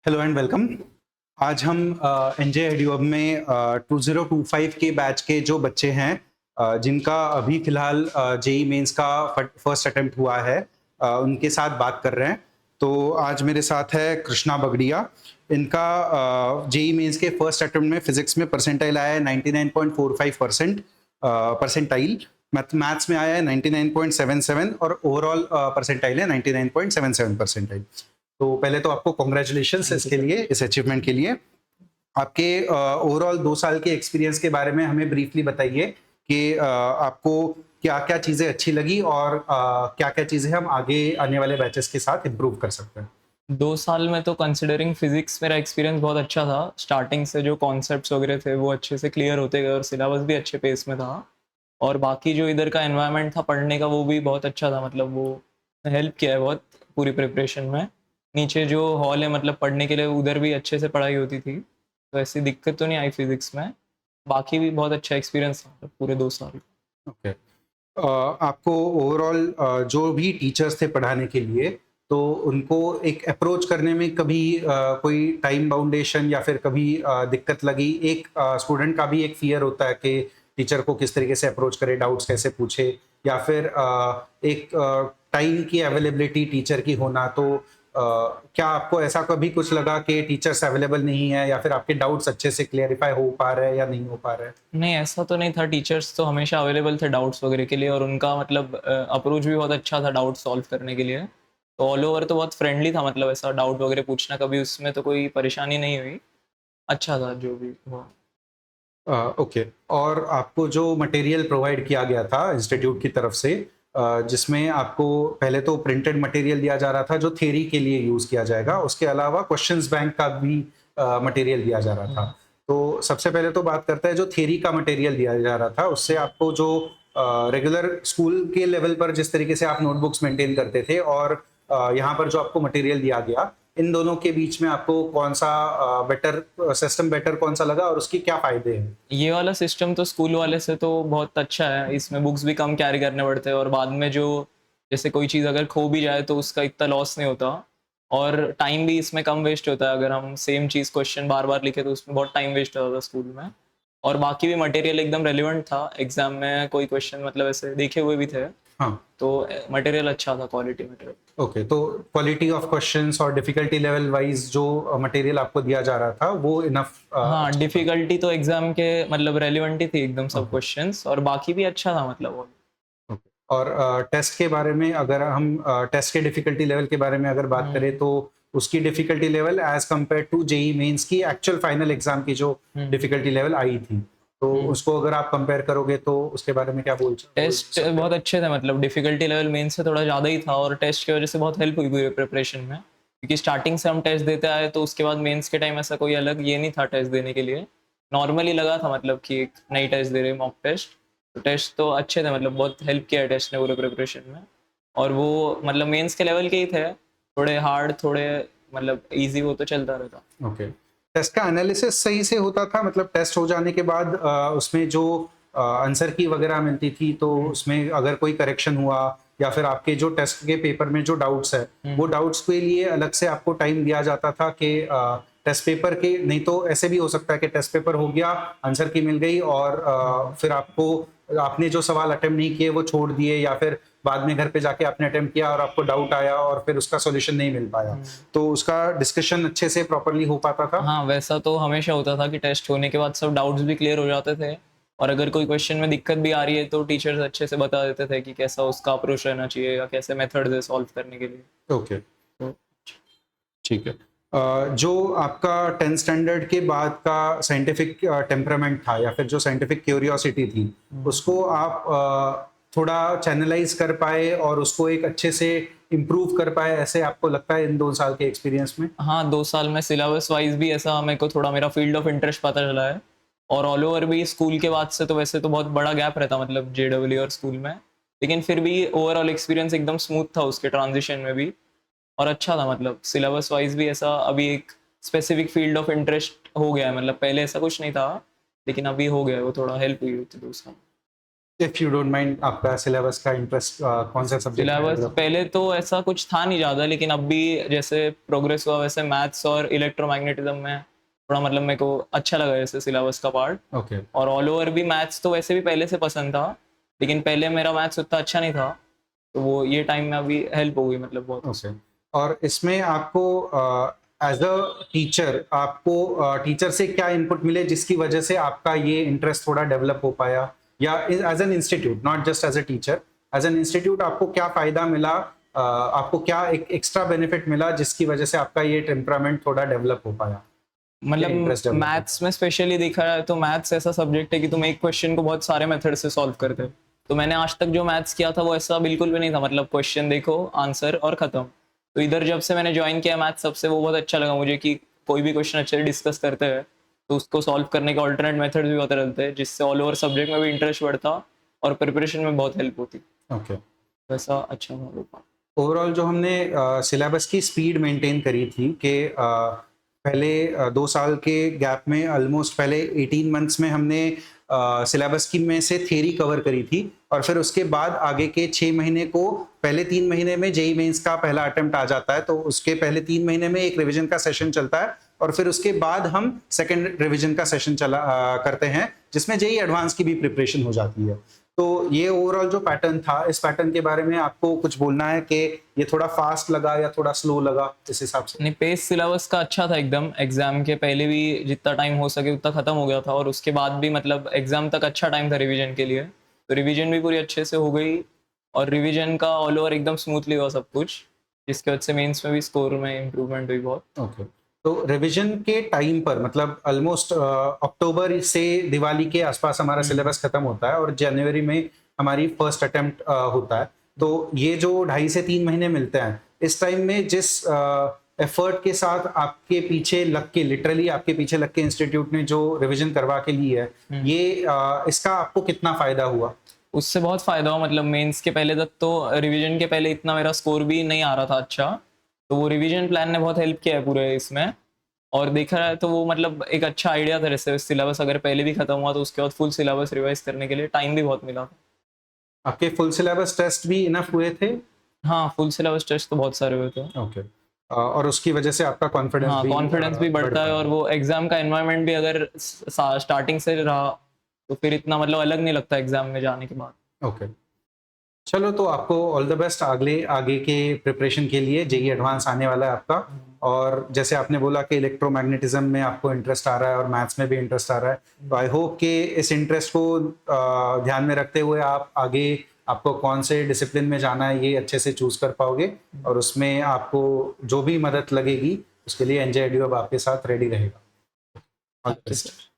Hello and welcome. आज हम NJ एडुहब में 2025 के बैच के जो बच्चे हैं जिनका अभी फिलहाल जेई मेंस का फर्स्ट अटेम्प्ट हुआ है उनके साथ बात कर रहे हैं। तो आज मेरे साथ है कृष्णा बगड़िया। इनका जेई मेंस के फर्स्ट अटेम्प्ट में फिजिक्स में परसेंटाइल आया है 99.45% परसेंटाइल। मैथ्स में आया है 99.77 और ओवरऑल परसेंटाइल है 99.77 परसेंटाइल। तो पहले तो आपको कॉन्ग्रेचुलेशंस इसके लिए, इस अचीवमेंट के लिए। आपके ओवरऑल 2 साल के एक्सपीरियंस के बारे में हमें ब्रीफली बताइए कि आपको क्या क्या चीज़ें अच्छी लगी और क्या क्या चीज़ें हम आगे आने वाले बैचेस के साथ इम्प्रूव कर सकते हैं। 2 साल में तो कंसिडरिंग फिजिक्स मेरा एक्सपीरियंस बहुत अच्छा था। स्टार्टिंग से जो कॉन्सेप्ट्स वगैरह थे वो अच्छे से क्लियर होते गए और सिलेबस भी अच्छे पेस में था। और बाकी जो इधर का एनवायरनमेंट था पढ़ने का वो भी बहुत अच्छा था, मतलब वो हेल्प किया है बहुत पूरी प्रिपरेशन में। नीचे जो हॉल है मतलब पढ़ने के लिए, उधर भी अच्छे से पढ़ाई होती थी, तो ऐसी दिक्कत तो नहीं आई फिजिक्स में। बाकी भी बहुत अच्छा एक्सपीरियंस था मतलब पूरे 2 साल। ओके। आपको ओवरऑल जो भी टीचर्स थे पढ़ाने के लिए, तो उनको एक अप्रोच करने में कभी कोई टाइम बाउंडेशन या फिर कभी दिक्कत लगी? एक स्टूडेंट का भी एक फ़ियर होता है कि टीचर को किस तरीके से अप्रोच करे, डाउट्स कैसे पूछे, या फिर एक टाइम की अवेलेबिलिटी टीचर की होना। तो क्या आपको ऐसा कभी कुछ लगा कि टीचर्स अवेलेबल नहीं है या फिर आपके डाउट्स अच्छे से क्लेरिफ़ाई हो पा रहे हैं या नहीं हो पा रहे हैं? नहीं, ऐसा तो नहीं था, टीचर्स तो हमेशा अवेलेबल थे डाउट्स वगैरह के लिए, और उनका मतलब अप्रोच भी बहुत अच्छा था डाउट सॉल्व करने के लिए। तो ऑल ओवर तो बहुत फ्रेंडली था, मतलब ऐसा डाउट वगैरह पूछना कभी उसमें तो कोई परेशानी नहीं हुई। अच्छा था जो भी हुआ। ओके। और आपको जो मटेरियल प्रोवाइड किया गया था इंस्टीट्यूट की तरफ से, जिसमें आपको पहले तो प्रिंटेड मटेरियल दिया जा रहा था जो थ्योरी के लिए यूज़ किया जाएगा, उसके अलावा क्वेश्चंस बैंक का भी मटेरियल दिया जा रहा था। हुँ। तो सबसे पहले तो बात करते हैं जो थ्योरी का मटेरियल दिया जा रहा था, उससे आपको जो रेगुलर स्कूल के लेवल पर जिस तरीके से आप नोटबुक्स मेंटेन करते थे और यहाँ पर जो आपको मटेरियल दिया गया, इन दोनों के बीच में आपको कौन-सा बेटर सिस्टम बेटर कौन-सा लगा और उसके क्या फ़ायदे हैं? ये वाला सिस्टम तो स्कूल वाले से तो बहुत अच्छा है, इसमें बुक्स भी कम कैरी करने पड़ते हैं, और बाद में जो जैसे कोई चीज़ अगर खो भी जाए तो उसका इतना लॉस नहीं होता। और टाइम भी इसमें कम वेस्ट होता है, अगर हम सेम चीज़ क्वेश्चन बार-बार लिखें तो उसमें बहुत टाइम वेस्ट होता था स्कूल में। और बाकी भी मटेरियल एकदम रेलेवेंट था, एग्ज़ाम में कोई क्वेश्चन मतलब ऐसे देखे हुए भी थे, हाँ। तो मटेरियल अच्छा था, क्वालिटी मटेरियल। ओके, तो क्वालिटी ऑफ क्वेश्चंस और डिफिकल्टी लेवल वाइज़ जो मटेरियल आपको दिया जा रहा था, वो इनफ हाँ, अच्छा था। डिफ़िकल्टी तो एग्ज़ाम के मतलब रेलेवेंट ही थी एकदम सब ओके, क्वेश्चंस, और बाकी भी अच्छा था मतलब वो। ओके। और टेस्ट के बारे में अगर हम टेस्ट के डिफिकल्टी लेवल के बारे में अगर बात करें, हुँ, तो उसकी difficulty level as compared to JEE Mains की एक्चुअल फाइनल एग्ज़ाम की जो हुँ, डिफिकल्टी लेवल आई थी, तो हुँ। उसको अगर आप कंपेयर करोगे तो उसके बारे में क्या बोल टेस्ट सकते हैं? बहुत अच्छे थे, मतलब डिफ़िकल्टी लेवल मेंस से थोड़ा ज़्यादा ही था, और टेस्ट की वज़ह से बहुत हेल्प हुई पूरी प्रिपरेशन में। क्योंकि स्टार्टिंग से हम टेस्ट देते आए, तो उसके बाद मेंस के टाइम ऐसा कोई अलग ये नहीं था टेस्ट देने के लिए। नॉर्मली लगा था मतलब कि एक नई टेस्ट दे रहे हैं, मॉक टेस्ट। तो टेस्ट तो अच्छे थे, मतलब बहुत हेल्प किया है टेस्ट ने पूरे प्रिपरेशन में। और वो मतलब मेंस के लेवल के ही थे, थोड़े हार्ड, थोड़े मतलब ईज़ी, वो तो चलता रहता। ओके। टेस्ट का एनालिसिस सही से होता था? मतलब टेस्ट हो जाने के बाद उसमें जो आंसर की वगैरह मिलती थी, तो हुँ, उसमें अगर कोई करेक्शन हुआ या फिर आपके जो टेस्ट के पेपर में जो डाउट्स है, हुँ, वो डाउट्स के लिए अलग से आपको टाइम दिया जाता था कि टेस्ट पेपर के नहीं तो ऐसे भी हो सकता है कि टेस्ट पेपर हो गया, आंसर की मिल गई और हुँ, फिर आपको आपने जो सवाल अटेम्प्ट नहीं किए वो छोड़ दिए, या फिर बाद में घर पे जाके आपने अटेम्प्ट किया और आपको डाउट आया और फिर उसका सॉल्यूशन नहीं मिल पाया। हुँ। तो उसका डिस्कशन अच्छे से प्रॉपर्ली हो पाता था? हाँ, वैसा तो हमेशा होता था कि टेस्ट होने के बाद सब डाउट्स भी क्लियर हो जाते थे, और अगर कोई क्वेश्चन में दिक्कत भी आ रही है तो टीचर्स अच्छे से बता देते थे कि कैसा उसका अप्रोच रहना चाहिए या कैसे मेथड्स है सॉल्व करने के लिए। ओके, तो ठीक है। जो आपका 10th स्टैंडर्ड के बाद का साइंटिफिक टेम्परामेंट था या फिर जो साइंटिफिक क्यूरियोसिटी थी, हुँ। उसको आप थोड़ा चैनलाइज़ कर पाए और उसको एक अच्छे से इम्प्रूव कर पाए, ऐसे आपको लगता है इन 2 साल के एक्सपीरियंस में? हाँ, 2 साल में सिलेबस वाइज़ भी ऐसा मेरे को थोड़ा मेरा फ़ील्ड ऑफ इंटरेस्ट पता चला है, और ऑल ओवर भी स्कूल के बाद से तो वैसे तो बहुत बड़ा गैप रहता मतलब जेडब्ल्यू और स्कूल में। लेकिन फिर भी ओवरऑल एक्सपीरियंस एकदम स्मूथ था उसके ट्रांज़िशन में भी, और अच्छा था, मतलब सिलेबस वाइज़ भी ऐसा अभी एक स्पेसिफिक फ़ील्ड ऑफ इंटरेस्ट हो गया है, मतलब पहले ऐसा कुछ नहीं था, लेकिन अभी हो गया है, वो थोड़ा हेल्प हुई होती है 2 साल। इफ यू डोंट माइंड, आपका सिलेबस का इंटरेस्ट कौन सा सब्जेक्ट में सिलेबस develop? पहले तो ऐसा कुछ था नहीं ज़्यादा, लेकिन अब भी जैसे प्रोग्रेस हुआ वैसे मैथ्स और इलेक्ट्रोमैग्नेटिज्म में थोड़ा मतलब मेरे को अच्छा लगा जैसे सिलेबस का पार्ट। ओके और ऑल ओवर भी मैथ्स तो वैसे भी पहले से पसंद था, लेकिन पहले मेरा मैथ्स उतना अच्छा नहीं था, तो वो ये टाइम में अभी हेल्प हो गई मतलब बहुत। ओके। और इसमें आपको एज अ टीचर, आपको टीचर से क्या इनपुट मिले जिसकी वजह से आपका ये इंटरेस्ट थोड़ा डेवलप हो पाया, या as an institute, not just as a teacher, as an institute आपको क्या फायदा मिला, आपको क्या एक एक्स्ट्रा बेनिफिट मिला जिसकी वजह से आपका ये टेम्परामेंट थोड़ा डेवलप हो पाया, मतलब इंटरेस्ट डेवलप हो मैथ्स में स्पेशली देखा जाए तो मैथ्स ऐसा सब्जेक्ट है कि तुम एक क्वेश्चन को बहुत सारे मेथड से सॉल्व करते हो। तो मैंने आज तक जो मैथ्स किया था वो ऐसा बिल्कुल भी नहीं था, मतलब क्वेश्चन देखो, आंसर और खत्म। तो इधर जब से मैंने ज्वाइन किया मैथ्स, सबसे वो बहुत अच्छा लगा मुझे कि कोई भी क्वेश्चन अच्छे से डिस्कस करते हैं तो उसको सॉल्व करने के ऑल्टरनेट मेथड्स भी होते रहते हैं, जिससे ऑल ओवर सब्जेक्ट में भी इंटरेस्ट बढ़ता और प्रिपरेशन में बहुत हेल्प होती। गया। ओके। वैसा अच्छा था वो part। ओवरऑल जो हमने सिलेबस की स्पीड मेंटेन करी थी कि पहले 2 साल के गैप में ऑलमोस्ट पहले 18 मंथ्स में हमने सिलेबस की में से थ्योरी कवर करी थी, और फिर उसके बाद आगे के 6 महीने को, पहले 3 महीने में जेई मेंस का पहला अटेम्प्ट आ जाता है, तो उसके पहले 3 महीने में एक रिवीजन का सेशन चलता है, और फिर उसके बाद हम सेकंड रिवीजन का सेशन करते हैं जिसमें जेई एडवांस की भी प्रिपरेशन हो जाती है। तो ये ओवरऑल जो पैटर्न था, इस पैटर्न के बारे में आपको कुछ बोलना है कि ये थोड़ा फास्ट लगा या थोड़ा स्लो लगा इस हिसाब से? नहीं, पेस सिलेबस का अच्छा था एकदम। एग्जाम के पहले भी जितना टाइम हो सके उतना खत्म हो गया था, और उसके बाद भी मतलब एग्जाम तक अच्छा टाइम था रिवीजन के लिए, तो रिवीजन भी पूरी अच्छे से हो गई, और रिवीजन का ऑल ओवर एकदम स्मूथली हुआ सब कुछ, जिसके वजह से मेंस में भी स्कोर में इम्प्रूवमेंट हुई बहुत। ओके। तो रिवीजन के टाइम पर, मतलब ऑलमोस्ट अक्टूबर से दिवाली के आसपास हमारा सिलेबस खत्म होता है, और जनवरी में हमारी फर्स्ट अटेम्प्ट होता है। तो ये जो 2.5 से 3 महीने मिलते हैं, इस टाइम में जिस एफर्ट के साथ आपके पीछे लग के, लिटरली आपके पीछे लग के इंस्टीट्यूट ने जो रिवीजन करवा के ली है, ये इसका आपको कितना फायदा हुआ? उससे बहुत फायदा हुआ, मतलब मेंस के पहले तक तो रिवीजन के पहले इतना मेरा स्कोर भी नहीं आ रहा था अच्छा, तो वो रिवीजन प्लान ने बहुत हेल्प किया है पूरे इसमें। और देखा जाए तो वो मतलब एक अच्छा आइडिया था, जैसे सिलेबस अगर पहले भी खत्म हुआ तो उसके बाद फुल सिलेबस रिवाइज करने के लिए टाइम भी बहुत मिला था। आपके फुल सिलेबस टेस्ट भी इनफ हुए थे? हाँ, फुल सिलेबस टेस्ट तो बहुत सारे हुए थे। ओके। और उसकी वजह से आपका कॉन्फिडेंस हाँ, भी कॉन्फिडेंस भी बढ़ बढ़ता है, और पाया? वो एग्जाम का एनवायरनमेंट भी अगर स्टार्टिंग से रहा तो फिर इतना मतलब अलग नहीं लगता एग्जाम में जाने के बाद। ओके। चलो, तो आपको ऑल द बेस्ट अगले आगे के प्रिपरेशन के लिए। जेई एडवांस आने वाला है आपका, और जैसे आपने बोला कि इलेक्ट्रोमैग्नेटिज्म में आपको इंटरेस्ट आ रहा है और मैथ्स में भी इंटरेस्ट आ रहा है, तो आई होप कि इस इंटरेस्ट को ध्यान में रखते हुए आप आगे, आपको कौन से डिसिप्लिन में जाना है ये अच्छे से चूज कर पाओगे, और उसमें आपको जो भी मदद लगेगी उसके लिए एनजे एडू अब आपके साथ रेडी रहेगा। All the thank you best. Sir.